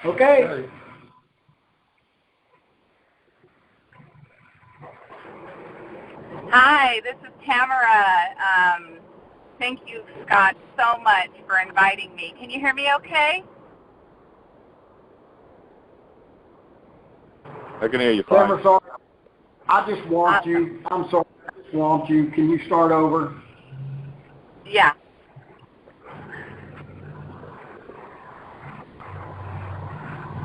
Okay. Hi, this is Tamara. Thank you, Scott, so much for inviting me. Can you hear me okay? I can hear you fine. Tamara, sorry. I just swamped you. I'm sorry. I just swamped you. Can you start over? Yeah.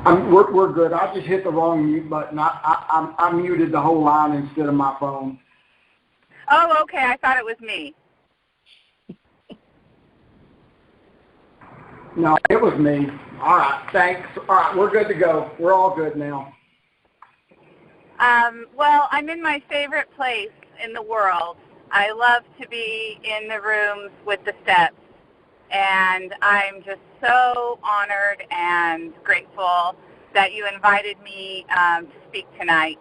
We're good. I just hit the wrong mute button. I muted the whole line instead of my phone. Oh, okay. I thought it was me. No, it was me. All right. Thanks. All right. We're good to go. We're all good now. Well, I'm in my favorite place in the world. I love to be in the rooms with the steps, and I'm just so honored and grateful that you invited me to speak tonight.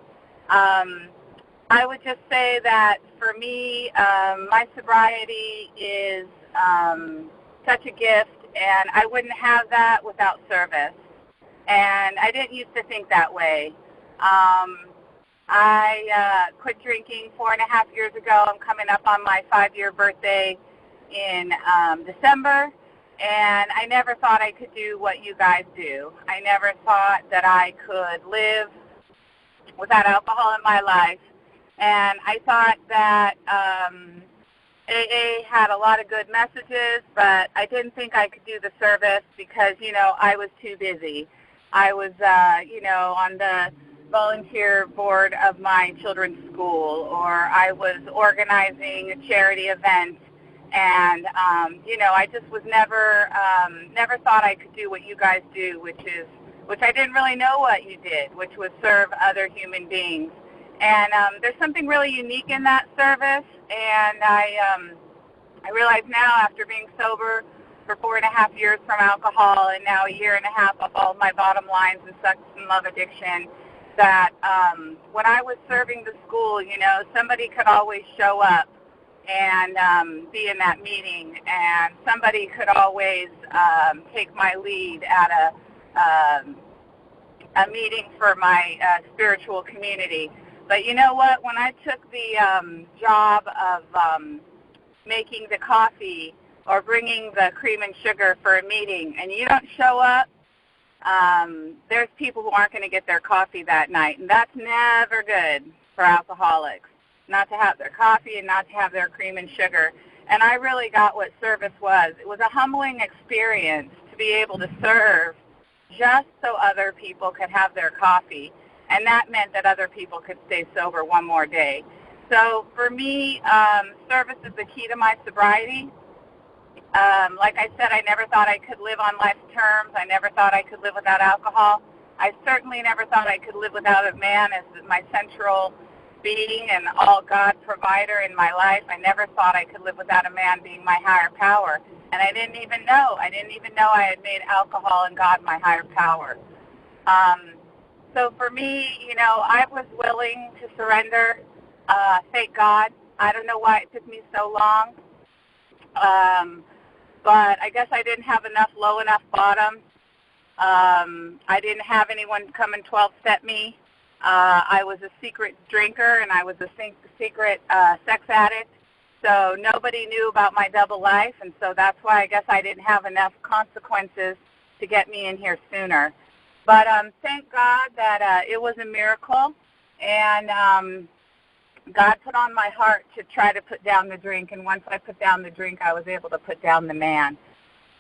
I would just say that for me, my sobriety is such a gift, and I wouldn't have that without service. And I didn't used to think that way. I quit drinking 4.5 years ago. I'm coming up on my 5-year birthday in December, and I never thought I could do what you guys do. I never thought that I could live without alcohol in my life, and I thought that AA had a lot of good messages, but I didn't think I could do the service because, you know, I was too busy. I was, you know, on the volunteer board of my children's school, or I was organizing a charity event, and you know, I just was never thought I could do what you guys do, which I didn't really know what you did, which was serve other human beings. And there's something really unique in that service, and I realize now, after being sober for 4.5 years from alcohol, and now 1.5 years of all my bottom lines and sex and love addiction, that when I was serving the school, you know, somebody could always show up and be in that meeting, and somebody could always take my lead at a meeting for my spiritual community. But you know what? When I took the job of making the coffee or bringing the cream and sugar for a meeting, and you don't show up, there's people who aren't going to get their coffee that night, and that's never good for alcoholics, not to have their coffee and not to have their cream and sugar. And I really got what service was. It was a humbling experience to be able to serve just so other people could have their coffee, and that meant that other people could stay sober one more day. So for me, service is the key to my sobriety. Like I said, I never thought I could live on life's terms. I never thought I could live without alcohol. I certainly never thought I could live without a man as my central being and all God provider in my life. I never thought I could live without a man being my higher power. And I didn't even know. I had made alcohol and God my higher power. So for me, you know, I was willing to surrender. Thank God. I don't know why it took me so long. But I guess I didn't have enough low enough bottom. I didn't have anyone come and 12-step me. I was a secret drinker, and I was a secret sex addict. So nobody knew about my double life, and so that's why I guess I didn't have enough consequences to get me in here sooner. But thank God that it was a miracle, and God put on my heart to try to put down the drink, and once I put down the drink, I was able to put down the man.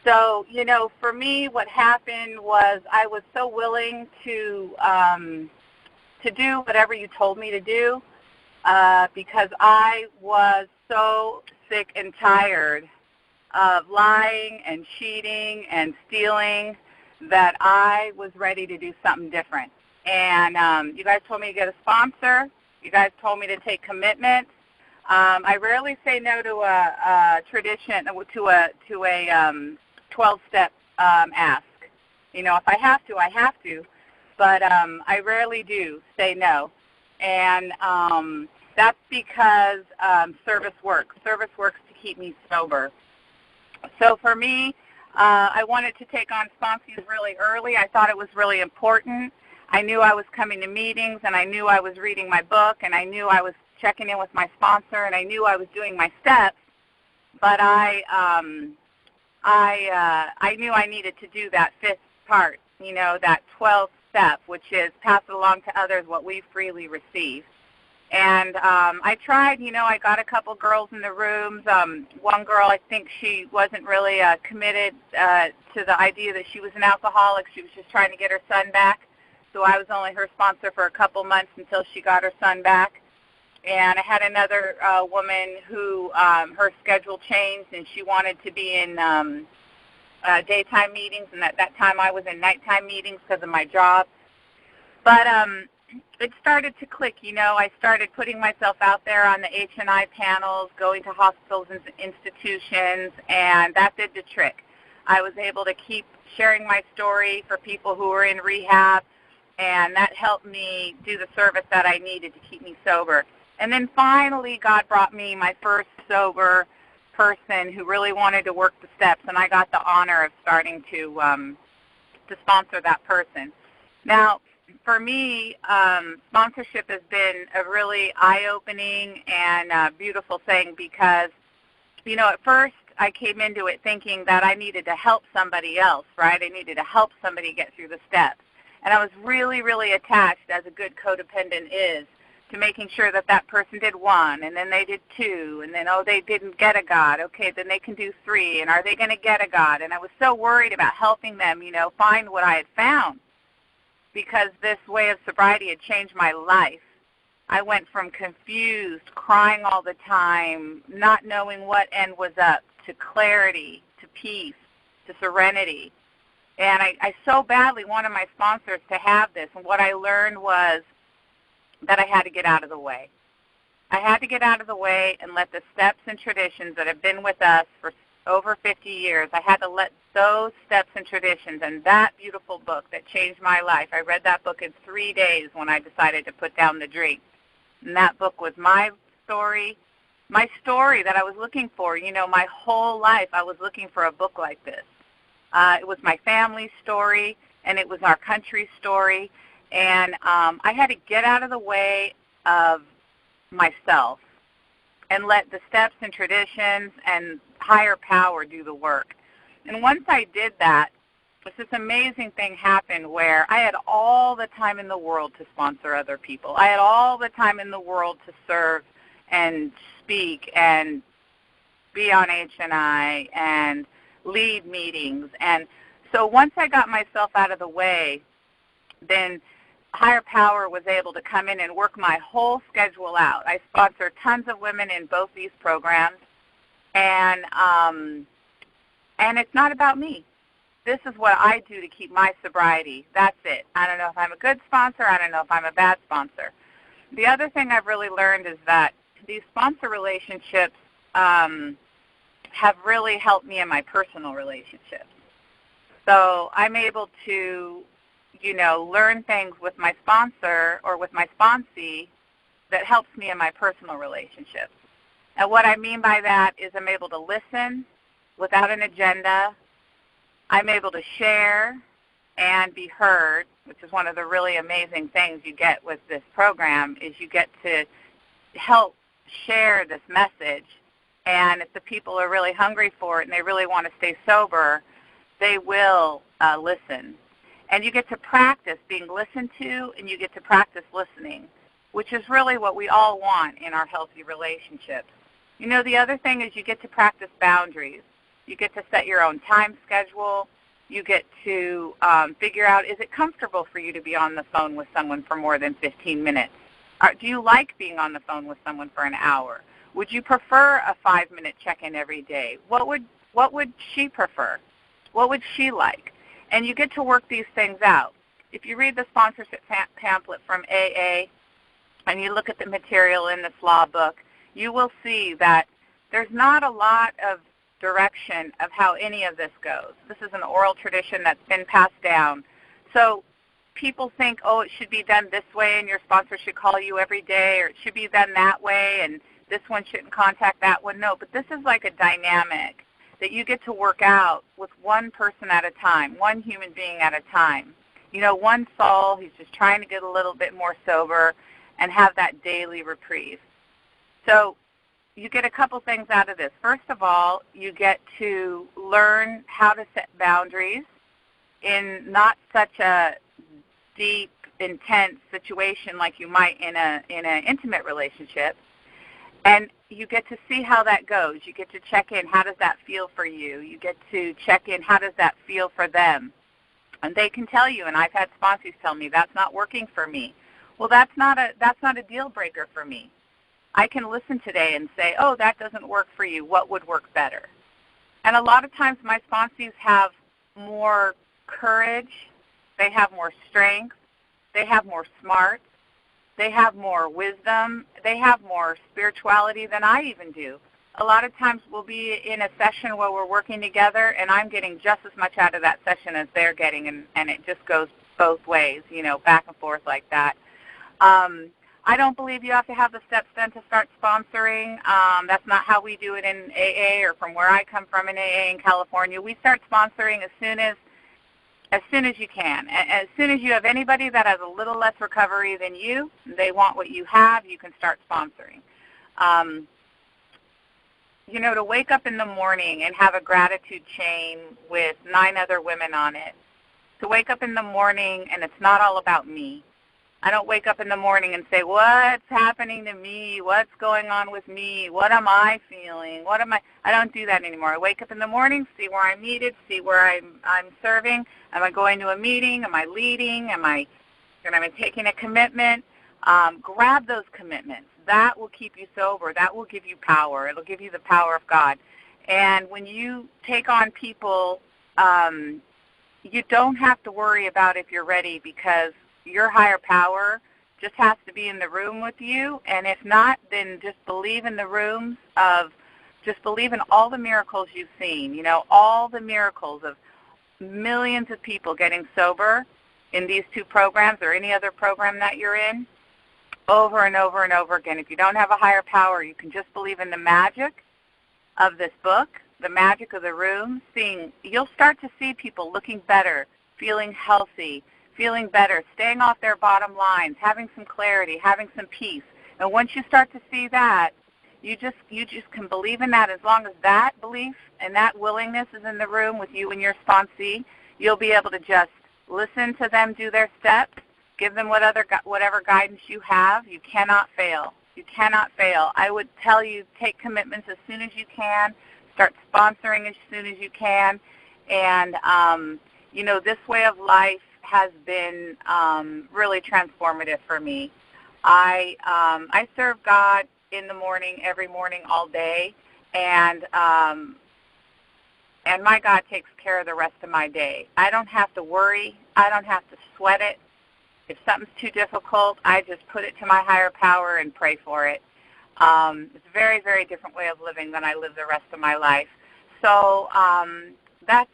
So, you know, for me, what happened was I was so willing to do whatever you told me to do because I was so sick and tired of lying and cheating and stealing that I was ready to do something different. And you guys told me to get a sponsor. You guys told me to take commitments. I rarely say no to a tradition, to a 12-step ask. You know, if I have to, I have to. But I rarely do say no. And that's because service works. Service works to keep me sober. So for me, I wanted to take on sponsees really early. I thought it was really important. I knew I was coming to meetings, and I knew I was reading my book, and I knew I was checking in with my sponsor, and I knew I was doing my steps, but I knew I needed to do that fifth part, that 12th step, which is pass it along to others what we freely receive. And I tried, I got a couple girls in the rooms. One girl, I think she wasn't really committed to the idea that she was an alcoholic. She was just trying to get her son back. So I was only her sponsor for a couple months until she got her son back. And I had another woman who her schedule changed, and she wanted to be in daytime meetings, and at that time I was in nighttime meetings because of my job. But it started to click, I started putting myself out there on the H&I panels, going to hospitals and institutions, and that did the trick. I was able to keep sharing my story for people who were in rehab, and that helped me do the service that I needed to keep me sober. And then finally God brought me my first sober person who really wanted to work the steps, and I got the honor of starting to sponsor that person. Now, for me, sponsorship has been a really eye-opening and beautiful thing because, at first I came into it thinking that I needed to help somebody else, right? I needed to help somebody get through the steps. And I was really, really attached, as a good codependent is, to making sure that that person did one, and then they did two, and then, they didn't get a God. Okay, then they can do three, and are they going to get a God? And I was so worried about helping them, find what I had found, because this way of sobriety had changed my life. I went from confused, crying all the time, not knowing what end was up, to clarity, to peace, to serenity. And I so badly wanted my sponsors to have this, and what I learned was that I had to get out of the way. I had to get out of the way and let the steps and traditions that have been with us for over 50 years, I had to let those steps and traditions and that beautiful book that changed my life. I read that book in 3 days when I decided to put down the drink. And that book was my story that I was looking for. My whole life I was looking for a book like this. It was my family's story, and it was our country's story. And I had to get out of the way of myself and let the steps and traditions and higher power do the work. And once I did that, this amazing thing happened where I had all the time in the world to sponsor other people. I had all the time in the world to serve and speak and be on H&I and lead meetings. And so once I got myself out of the way, then higher power was able to come in and work my whole schedule out. I sponsored tons of women in both these programs, and it's not about me. This is what I do to keep my sobriety. That's it. I don't know if I'm a good sponsor. I don't know if I'm a bad sponsor. The other thing I've really learned is that these sponsor relationships have really helped me in my personal relationships. So I'm able to learn things with my sponsor or with my sponsee that helps me in my personal relationships. And what I mean by that is I'm able to listen without an agenda. I'm able to share and be heard, which is one of the really amazing things you get with this program, is you get to help share this message. And if the people are really hungry for it and they really want to stay sober, they will listen. And you get to practice being listened to, and you get to practice listening, which is really what we all want in our healthy relationships. The other thing is you get to practice boundaries. You get to set your own time schedule. You get to figure out, is it comfortable for you to be on the phone with someone for more than 15 minutes? Do you like being on the phone with someone for an hour? Would you prefer a 5-minute check-in every day? What would she prefer? What would she like? And you get to work these things out. If you read the sponsorship pamphlet from AA and you look at the material in the SLAAPP book, you will see that there's not a lot of direction of how any of this goes. This is an oral tradition that's been passed down. So people think, it should be done this way and your sponsor should call you every day, or it should be done that way and this one shouldn't contact that one. No, but this is like a dynamic. that you get to work out with one person at a time, one human being at a time. You know, one soul who's just trying to get a little bit more sober and have that daily reprieve. So you get a couple things out of this. First of all, you get to learn how to set boundaries in not such a deep, intense situation like you might in an intimate relationship. And you get to see how that goes. You get to check in, how does that feel for you? You get to check in, how does that feel for them? And they can tell you, and I've had sponsors tell me, that's not working for me. Well, that's not a deal breaker for me. I can listen today and say, oh, that doesn't work for you. What would work better? And a lot of times my sponsors have more courage. They have more strength. They have more smarts. They have more wisdom. They have more spirituality than I even do. A lot of times we'll be in a session where we're working together, and I'm getting just as much out of that session as they're getting, and it just goes both ways, you know, back and forth like that. I don't believe you have to have the steps done to start sponsoring. That's not how we do it in AA or from where I come from in AA in California. We start sponsoring as soon as you can. As soon as you have anybody that has a little less recovery than you, they want what you have, you can start sponsoring. You know, to wake up in the morning and have a gratitude chain with 9 other women on it, to wake up in the morning and it's not all about me. I don't wake up in the morning and say, what's happening to me? What's going on with me? What am I feeling? I don't do that anymore. I wake up in the morning, see where I'm needed, see where I'm serving. Am I going to a meeting? Am I leading? Am I taking a commitment? Grab those commitments. That will keep you sober. That will give you power. It'll give you the power of God. And when you take on people, you don't have to worry about if you're ready, because your higher power just has to be in the room with you. And if not, then just believe in the rooms just believe in all the miracles you've seen, you know, all the miracles of millions of people getting sober in these 2 programs or any other program that you're in, over and over and over again. If you don't have a higher power, you can just believe in the magic of this book, the magic of the room. You'll start to see people looking better, feeling healthy, feeling better, staying off their bottom lines, having some clarity, having some peace. And once you start to see that, you just can believe in that. As long as that belief and that willingness is in the room with you and your sponsee, you'll be able to just listen to them do their steps, give them whatever guidance you have. You cannot fail. You cannot fail. I would tell you, take commitments as soon as you can, start sponsoring as soon as you can, and you know, this way of life has been really transformative for me. I serve God in the morning, every morning, all day, and my God takes care of the rest of my day. I don't have to worry. I don't have to sweat it. If something's too difficult, I just put it to my higher power and pray for it. It's a very, very different way of living than I live the rest of my life. So that's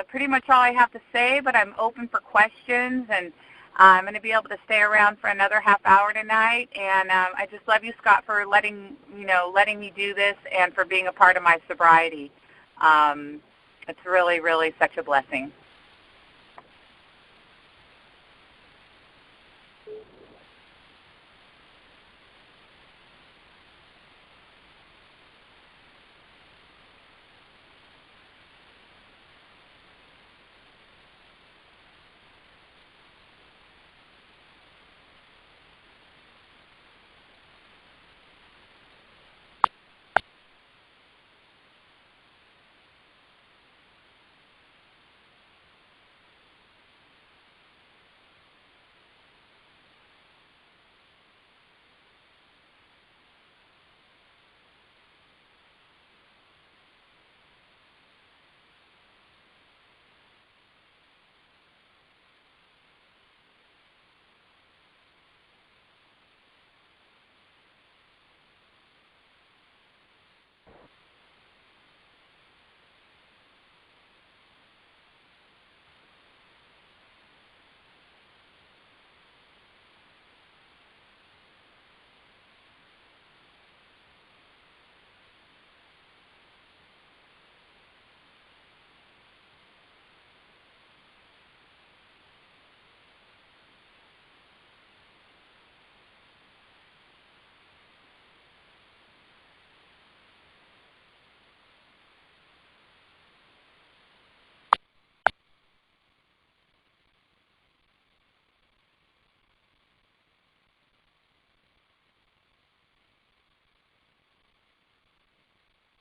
pretty much all I have to say, but I'm open for questions, and I'm going to be able to stay around for another half hour tonight. And I just love you, Scott, for letting me do this and for being a part of my sobriety. It's really, really such a blessing.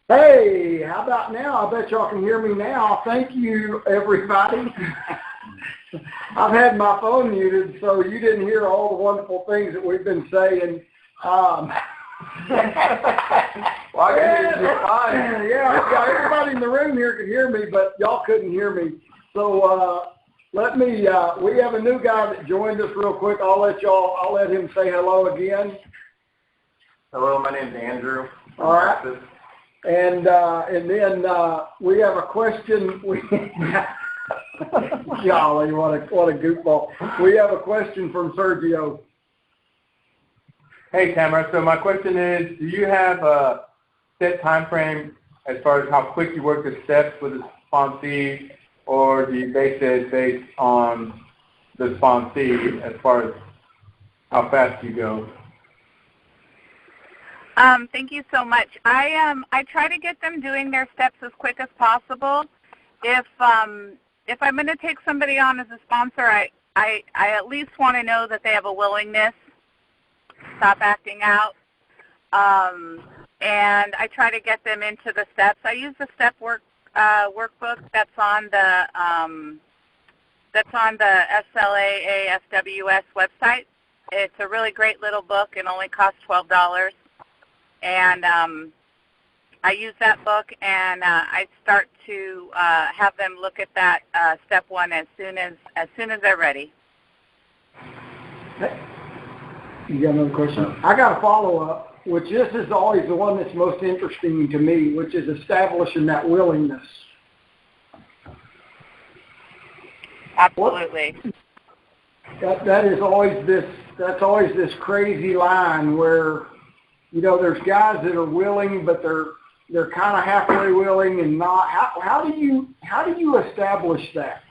Hey, how about now? I bet y'all can hear me now. Thank you, everybody. I've had my phone muted, so you didn't hear all the wonderful things that we've been saying. Well, I can hear you fine. Yeah, everybody in the room here could hear me, but y'all couldn't hear me. So we have a new guy that joined us real quick. I'll let him say hello again. Hello, my name's Andrew. All right. Texas. And then we have a question. Golly, what a goofball. We have a question from Sergio. Hey, Tamara. So my question is, do you have a set time frame as far as how quick you work the steps with the sponsee, or do you base it based on the sponsee as far as how fast you go? Thank you so much. I try to get them doing their steps as quick as possible. If I'm going to take somebody on as a sponsor, I at least want to know that they have a willingness to stop acting out. And I try to get them into the steps. I use the step workbook that's on the SLAAFWS website. It's a really great little book. It only costs $12. And I use that book, and I start to have them look at that step one as soon as they're ready. You got another question? I got a follow-up, which this is always the one that's most interesting to me, which is establishing that willingness. Absolutely. That's always this crazy line where, you know, there's guys that are willing, but they're kind of halfway willing and not. How do you establish that?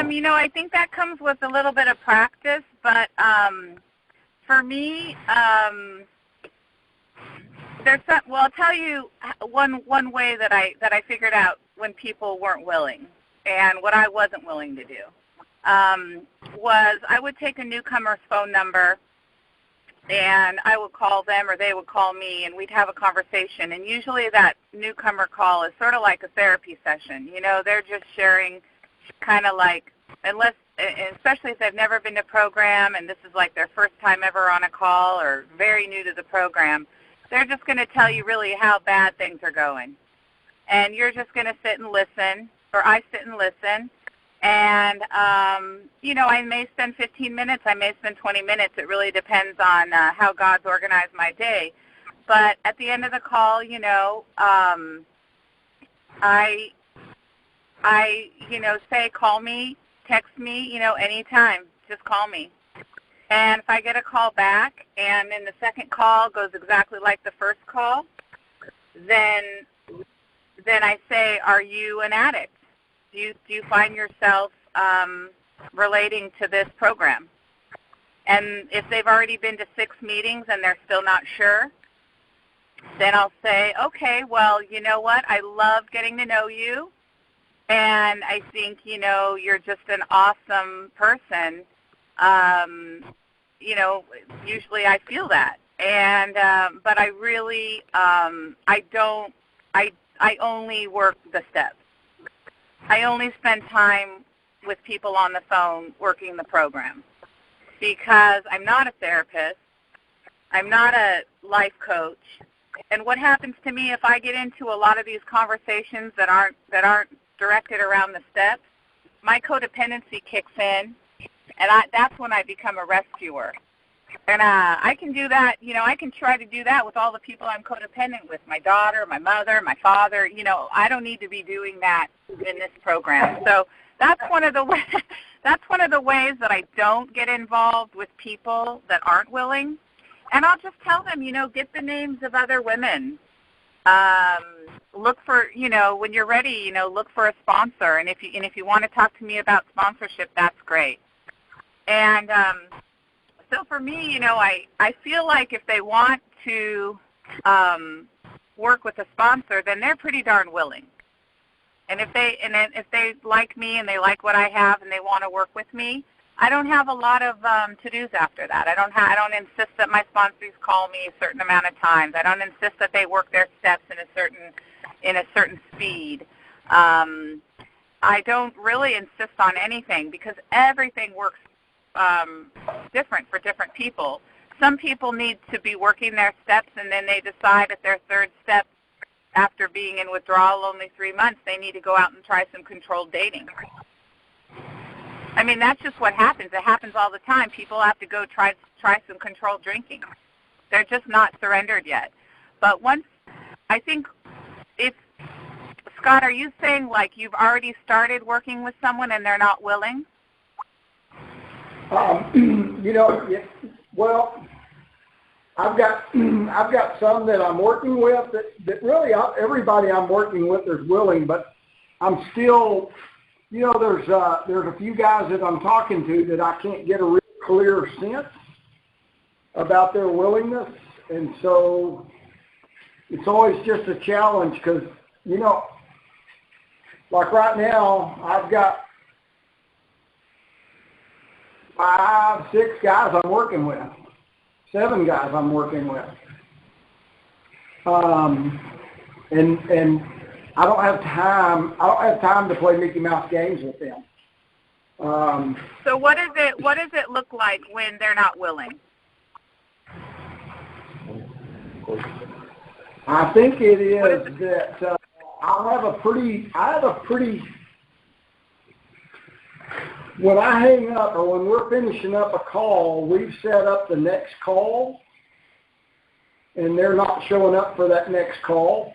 You know, I think that comes with a little bit of practice, but for me, I'll tell you one way that I figured out when people weren't willing, and what I wasn't willing to do was I would take a newcomer's phone number, and I would call them or they would call me, and we'd have a conversation. And usually that newcomer call is sort of like a therapy session. You know, they're just sharing kind of like, especially if they've never been to program and this is like their first time ever on a call or very new to the program, they're just going to tell you really how bad things are going. And you're just going to sit and listen, or I sit and listen. And, you know, I may spend 15 minutes, I may spend 20 minutes. It really depends on how God's organized my day. But at the end of the call, you know, I you know, say call me, text me, you know, anytime. Just call me. And if I get a call back and then the second call goes exactly like the first call, then I say, are you an addict? Do you find yourself relating to this program? And if they've already been to 6 meetings and they're still not sure, then I'll say, okay, well, you know what? I love getting to know you, and I think, you know, you're just an awesome person. You know, usually I feel that. And but I really, I only work the steps. I only spend time with people on the phone working the program because I'm not a therapist. I'm not a life coach. And what happens to me if I get into a lot of these conversations that aren't directed around the steps, my codependency kicks in, and that's when I become a rescuer. And I can do that, you know, I can try to do that with all the people I'm codependent with, my daughter, my mother, my father. You know, I don't need to be doing that in this program. So that's one of the ways that I don't get involved with people that aren't willing. And I'll just tell them, you know, get the names of other women. Look for, you know, when you're ready, you know, look for a sponsor. And if you want to talk to me about sponsorship, that's great. And so for me, you know, I feel like if they want to work with a sponsor, then they're pretty darn willing. And if they like me and they like what I have and they want to work with me, I don't have a lot of to-dos after that. I don't insist that my sponsors call me a certain amount of times. I don't insist that they work their steps in a certain speed. I don't really insist on anything because everything works different for different people. Some people need to be working their steps, and then they decide at their third step, after being in withdrawal only 3 months, they need to go out and try some controlled dating. I mean, that's just what happens. It happens all the time. People have to go try some controlled drinking. They're just not surrendered yet. But once, I think, Scott, are you saying like you've already started working with someone and they're not willing? Well, I've got some that I'm working with that really everybody I'm working with is willing, but I'm still, there's a few guys that I'm talking to that I can't get a real clear sense about their willingness, and so it's always just a challenge because, like right now, I've got 5, 6 guys I'm working with, 7 guys I'm working with, and I don't have time. I don't have time to play Mickey Mouse games with them. So what does it look like when they're not willing? I think it is that I have a pretty. When I hang up or when we're finishing up a call, we've set up the next call, and they're not showing up for that next call.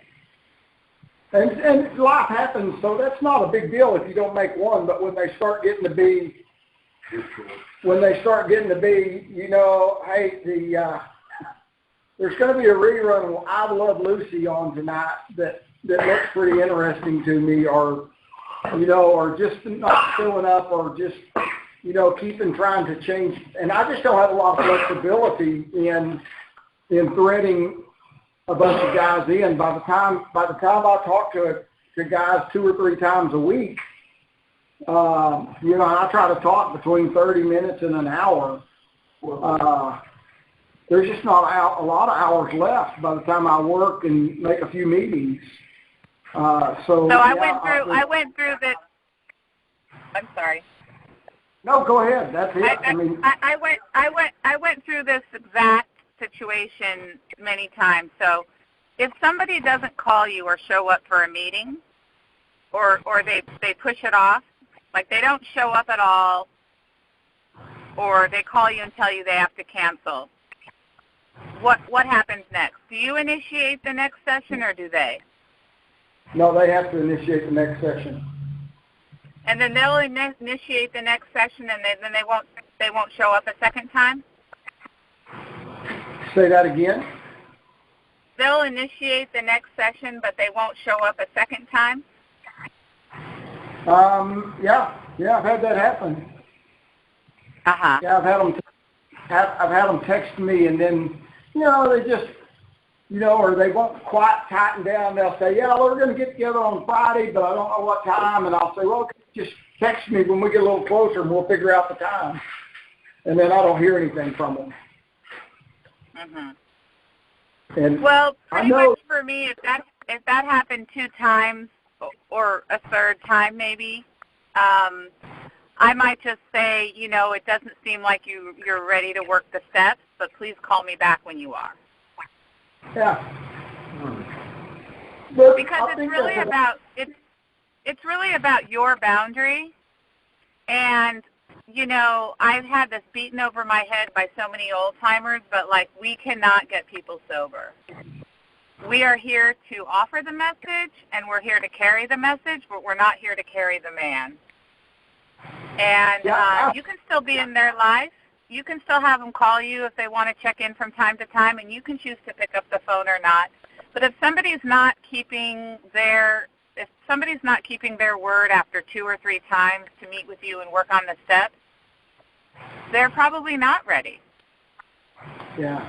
And life happens, so that's not a big deal if you don't make one. But when they start getting to be, hey, there's going to be a rerun of I Love Lucy on tonight that looks pretty interesting to me, or just not showing up, or just, keeping trying to change. And I just don't have a lot of flexibility in threading a bunch of guys in. By the time I talk to guys 2 or 3 times a week, I try to talk between 30 minutes and an hour. There's just not a lot of hours left by the time I work and make a few meetings. I went through this. I'm sorry. No, go ahead. That's it. I went through this exact situation many times. So if somebody doesn't call you or show up for a meeting, or they push it off, like they don't show up at all, or they call you and tell you they have to cancel, what happens next? Do you initiate the next session, or do they? No, they have to initiate the next session. And then they'll initiate the next session, and then they won't show up a second time? Say that again? They'll initiate the next session, but they won't show up a second time? Yeah, I've had that happen. Uh-huh. Yeah, I've had them text me, and then, they just, or they won't quite tighten down. They'll say, yeah, we're going to get together on Friday, but I don't know what time. And I'll say, well, just text me when we get a little closer, and we'll figure out the time. And then I don't hear anything from them. Mm-hmm. And well, pretty much for me, if that happened 2 times or a third time maybe, I might just say, it doesn't seem like you're ready to work the steps, but please call me back when you are. Yeah. Because it's really about your boundary, and I've had this beaten over my head by so many old timers, but we cannot get people sober. We are here to offer the message, and we're here to carry the message, but we're not here to carry the man. And you can still be in their life. You can still have them call you if they want to check in from time to time, and you can choose to pick up the phone or not. But if somebody's not keeping their word after 2 or 3 times to meet with you and work on the steps, they're probably not ready. Yeah.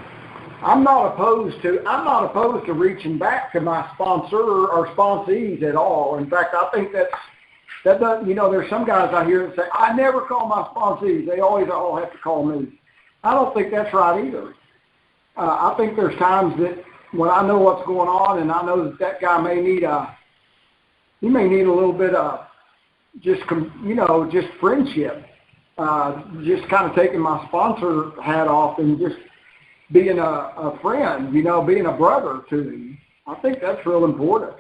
I'm not opposed to reaching back to my sponsor or sponsees at all. In fact, I think That doesn't, there's some guys I hear that say, I never call my sponsees. They always all have to call me. I don't think that's right either. I think there's times that when I know what's going on and I know that guy may need he may need a little bit of just friendship. Just kind of taking my sponsor hat off and just being a friend, being a brother to him. I think that's real important.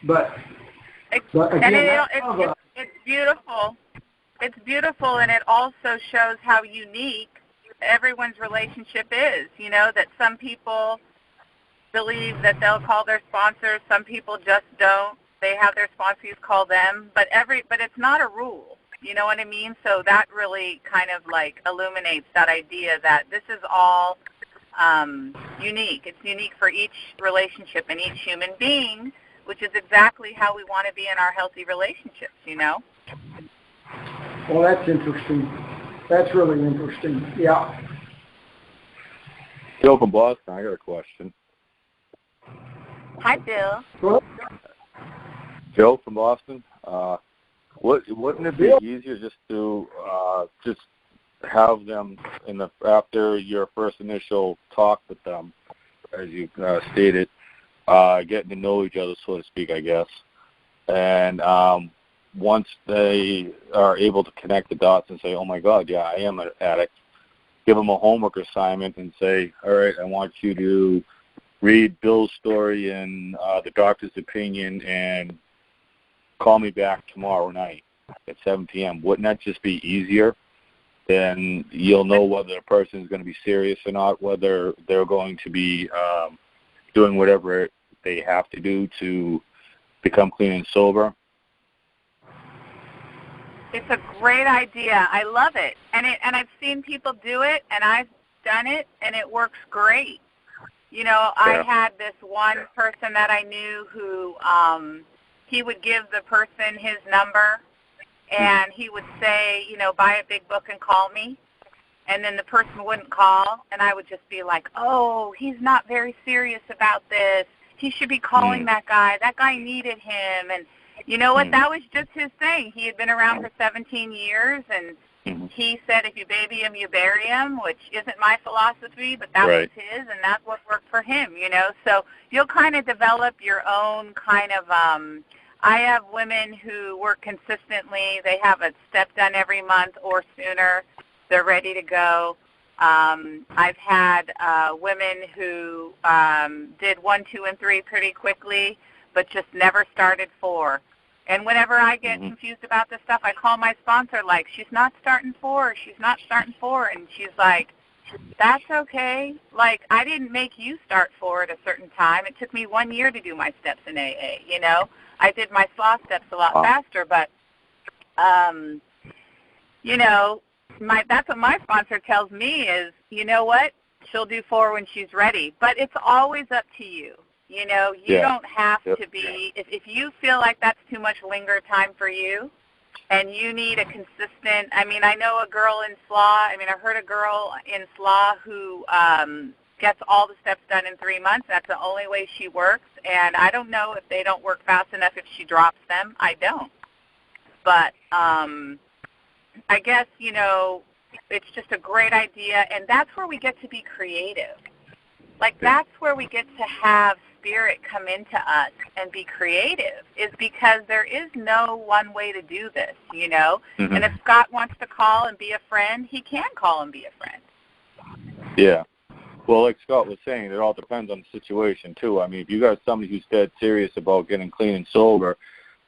But again, it's beautiful. It's beautiful, and it also shows how unique everyone's relationship is. That some people believe that they'll call their sponsors, some people just don't. They have their sponsees call them, but it's not a rule. You know what I mean? So that really kind of like illuminates that idea that this is all unique. It's unique for each relationship and each human being, which is exactly how we want to be in our healthy relationships, Well, that's interesting. That's really interesting. Yeah. Joe from Boston, I got a question. Hi, Bill. Well, Joe from Boston. Wouldn't it be easier just to just have them after your first initial talk with them, as you stated, getting to know each other, so to speak, I guess, and once they are able to connect the dots and say, oh my God, yeah, I am an addict, give them a homework assignment and say, all right, I want you to read Bill's story and the doctor's opinion and call me back tomorrow night at 7 p.m. Wouldn't that just be easier? Then you'll know whether the person is going to be serious or not, whether they're going to be doing whatever they have to do to become clean and sober. It's a great idea. I love it. And I've seen people do it, and I've done it, and it works great. I had this one person that I knew who he would give the person his number, and he would say, buy a big book and call me. And then the person wouldn't call, and I would just be like, oh, he's not very serious about this. He should be calling that guy. That guy needed him. And you know what? That was just his thing. He had been around for 17 years, and he said if you baby him, you bury him, which isn't my philosophy, but that was his, and that's what worked for him, So you'll kind of develop your own kind of I have women who work consistently. They have a step done every month or sooner. They're ready to go. I've had women who did 1, 2, and 3 pretty quickly, but just never started 4. And whenever I get confused about this stuff, I call my sponsor like, she's not starting 4, she's not starting 4. And she's like, that's okay. Like, I didn't make you start 4 at a certain time. It took me 1 year to do my steps in AA, I did my SLAAPP steps a lot faster, but, that's what my sponsor tells me is, you know what, she'll do 4 when she's ready. But it's always up to you. You don't have to be, if you feel like that's too much linger time for you and you need a consistent, I know a girl in SLAAPP, I heard a girl in SLAAPP who gets all the steps done in 3 months. That's the only way she works. And I don't know if they don't work fast enough if she drops them. I don't. But I guess, it's just a great idea. And that's where we get to be creative. Like, that's where we get to have spirit come into us and be creative, is because there is no one way to do this, And if Scott wants to call and be a friend, he can call and be a friend. Yeah. Well, like Scott was saying, it all depends on the situation, too. If you got somebody who's dead serious about getting clean and sober,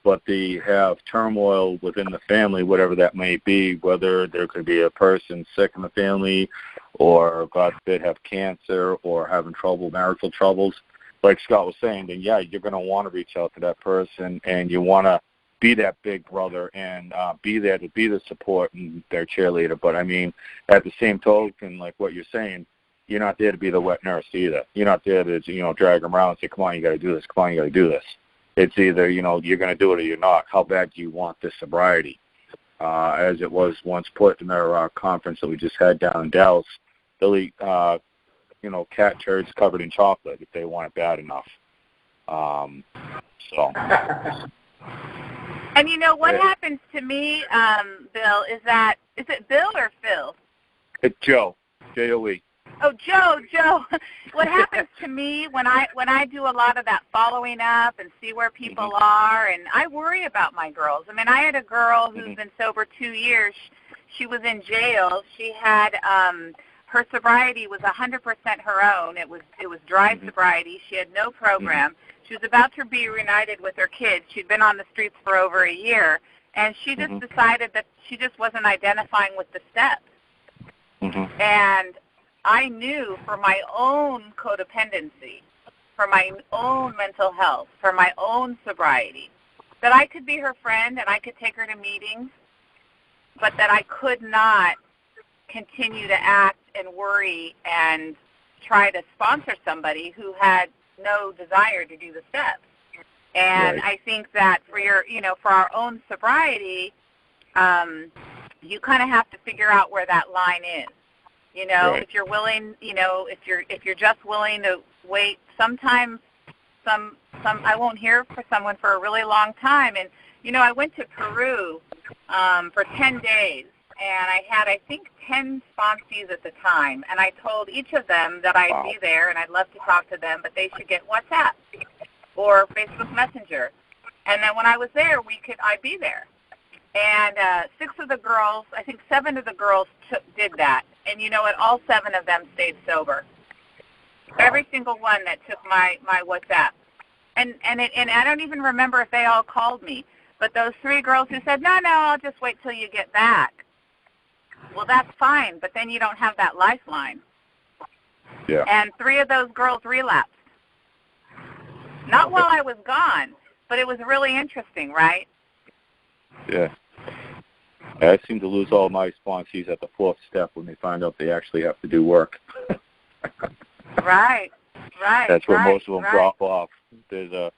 but they have turmoil within the family, whatever that may be, whether there could be a person sick in the family or, God forbid, have cancer or having marital troubles, like Scott was saying, then, yeah, you're going to want to reach out to that person, and you want to be that big brother and be there to be the support and their cheerleader. But, at the same token, like what you're saying, you're not there to be the wet nurse either. You're not there to, drag them around and say, come on, you got to do this. Come on, you got to do this. It's either, you're going to do it or you're not. How bad do you want this sobriety? As it was once put in our conference that we just had down in Dallas, they'll eat, cat turds covered in chocolate if they want it bad enough. And you know what happens to me, Bill, is it Bill or Phil? It's Joe, J-O-E. Oh, Joe. What happens to me when I do a lot of that following up and see where people are, and I worry about my girls. I mean, I had a girl who's been sober 2 years. She was in jail. She had her sobriety was 100% her own. It was dry sobriety. She had no program. She was about to be reunited with her kids. She'd been on the streets for over a year, and she just decided that she just wasn't identifying with the steps. And I knew for my own codependency, for my own mental health, for my own sobriety, that I could be her friend and I could take her to meetings, but that I could not continue to act and worry and try to sponsor somebody who had no desire to do the steps. And I think that for our own sobriety, you kind of have to figure out where that line is. You know, if you're willing, if you're just willing to wait, sometimes I won't hear from someone for a really long time. And, I went to Peru for 10 days, and I had, I think, 10 sponsees at the time. And I told each of them that I'd be there and I'd love to talk to them, but they should get WhatsApp or Facebook Messenger. And then when I was there, I'd be there. And 6 of the girls, I think 7 of the girls did that. And you know what? All 7 of them stayed sober. Every single one that took my WhatsApp. And I don't even remember if they all called me. But those 3 girls who said, no, I'll just wait till you get back. Well, that's fine, but then you don't have that lifeline. Yeah. And 3 of those girls relapsed. Not while I was gone, but it was really interesting, right? Yeah. I seem to lose all my sponsees at the 4th step when they find out they actually have to do work. Right. That's where most of them drop off. There's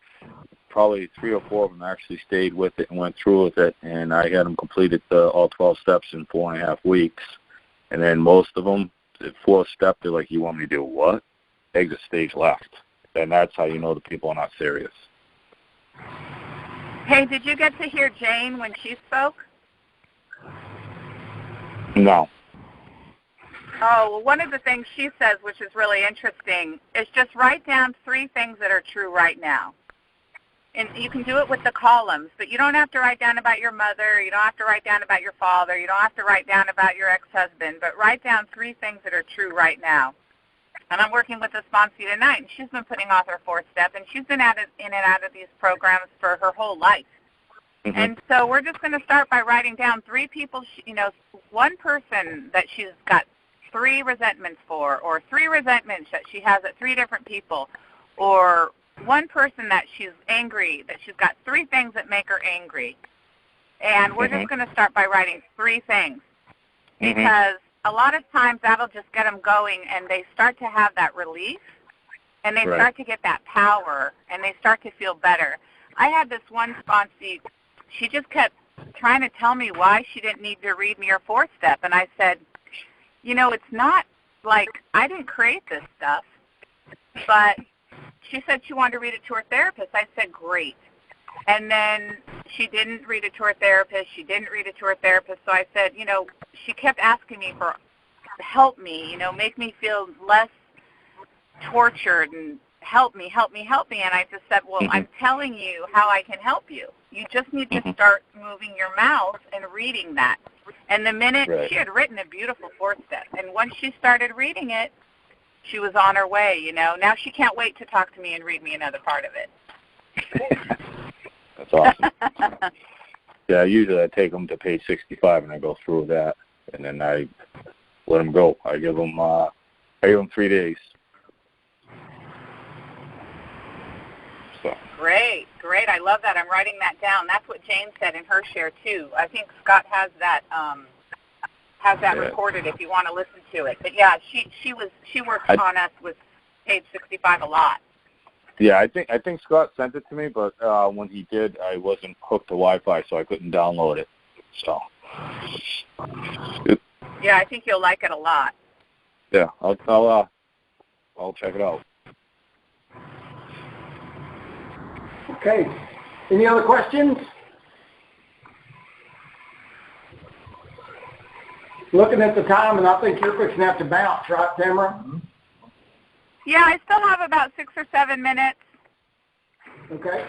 probably 3 or 4 of them actually stayed with it and went through with it, and I had them completed all 12 steps in 4.5 weeks. And then most of them, the 4th step, they're like, you want me to do what? Exit stage left. And that's how you know the people are not serious. Hey, did you get to hear Jane when she spoke? No. Oh, well, one of the things she says, which is really interesting, is just write down 3 things that are true right now. And you can do it with the columns, but you don't have to write down about your mother. You don't have to write down about your father. You don't have to write down about your ex-husband, but write down 3 things that are true right now. And I'm working with a sponsee tonight, and she's been putting off her 4th step, and she's been in and out of these programs for her whole life. And so we're just going to start by writing down 3 people, one person that she's got 3 resentments for, or 3 resentments that she has at 3 different people, or one person that she's angry, that she's got 3 things that make her angry. And we're just going to start by writing 3 things, because a lot of times that'll just get them going, and they start to have that relief, and they start to get that power, and they start to feel better. I had this one sponsee, she just kept trying to tell me why she didn't need to read me her 4th step, and I said, it's not like I didn't create this stuff, but she said she wanted to read it to her therapist. I said, great. And then she didn't read it to her therapist. So I said, she kept asking me for help me, make me feel less tortured and help me. And I just said, well, I'm telling you how I can help you. You just need to start moving your mouth and reading that. And the minute she had written a beautiful 4th step, and once she started reading it, she was on her way, Now she can't wait to talk to me and read me another part of it. That's awesome. Yeah, usually I take them to page 65 and I go through that, and then I let them go. I give them 3 days. So. Great. I love that. I'm writing that down. That's what Jane said in her share too. I think Scott has that recorded if you want to listen to it. But yeah, she worked on us with page 65 a lot. Yeah, I think Scott sent it to me, but when he did, I wasn't hooked to Wi-Fi, so I couldn't download it. So. Yeah, I think you'll like it a lot. Yeah, I'll check it out. Okay. Any other questions? looking at the time, and I think you're fixing to have to bounce, right, Tamara? Yeah, I still have about 6 or 7 minutes. Okay.